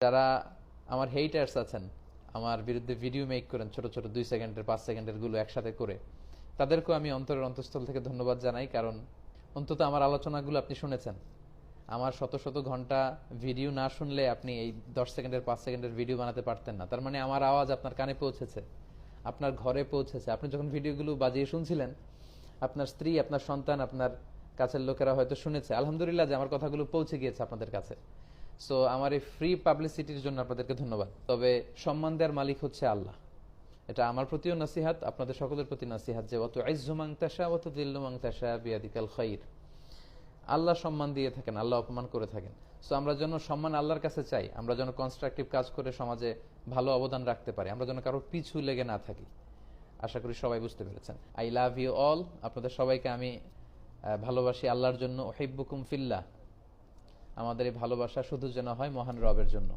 যারা আমার হেইটার্স আছেন, আমার বিরুদ্ধে ভিডিও মেক করেন ছোট ছোট 2 সেকেন্ডের 5 সেকেন্ডের গুলো একসাথে করে, তাদেরকেও আমি অন্তরের অন্তঃস্থল থেকে ধন্যবাদ জানাই। কারণ অন্তত আমার আলোচনাগুলো আপনি শুনেছেন। আমার শত শত ঘন্টা ভিডিও না শুনলে আপনি এই 10 সেকেন্ডের 5 সেকেন্ডের ভিডিও বানাতে পারতেন না। তার মানে আমার আওয়াজ আপনার কানে পৌঁছেছে, আপনার ঘরে পৌঁছেছে। আপনি যখন ভিডিওগুলো বাজিয়ে শুনছিলেন, আপনার স্ত্রী, আপনার সন্তান, আপনার কাছের লোকেরা হয়তো শুনেছে। আলহামদুলিল্লাহ যে আমার কথাগুলো পৌঁছে গিয়েছে আপনাদের কাছে। সো আমার এই ফ্রি পাবলিসিটির জন্য আপনাদেরকে ধন্যবাদ। তবে সম্মান দেওয়ার মালিক হচ্ছে আল্লাহ। এটা আমার প্রতিও নাসিহাত, আপনাদের সকলের প্রতি নাসিহাত যে অত ইজ্জু মান তাশা ওয়া তুযিল্লু মান তাশা বিয়াদিকাল খাইর। আল্লাহ সম্মান দিয়ে থাকেন, আল্লাহ অপমান করে থাকেন। সো আমরা যেন সম্মান আল্লাহর কাছে চাই, আমরা যেন কনস্ট্রাকটিভ কাজ করে সমাজে ভালো অবদান রাখতে পারি, আমরা যেন কারোর পিছু লেগে না থাকি। আশা করি সবাই বুঝতে পেরেছেন। I love you all. আপনাদের সবাইকে আমি ভালোবাসি আল্লাহর জন্য। উহিব্বুকুম ফিল্লাহ। আমাদের এই ভালোবাসা শুধু যেন হয় মহান রবের জন্য।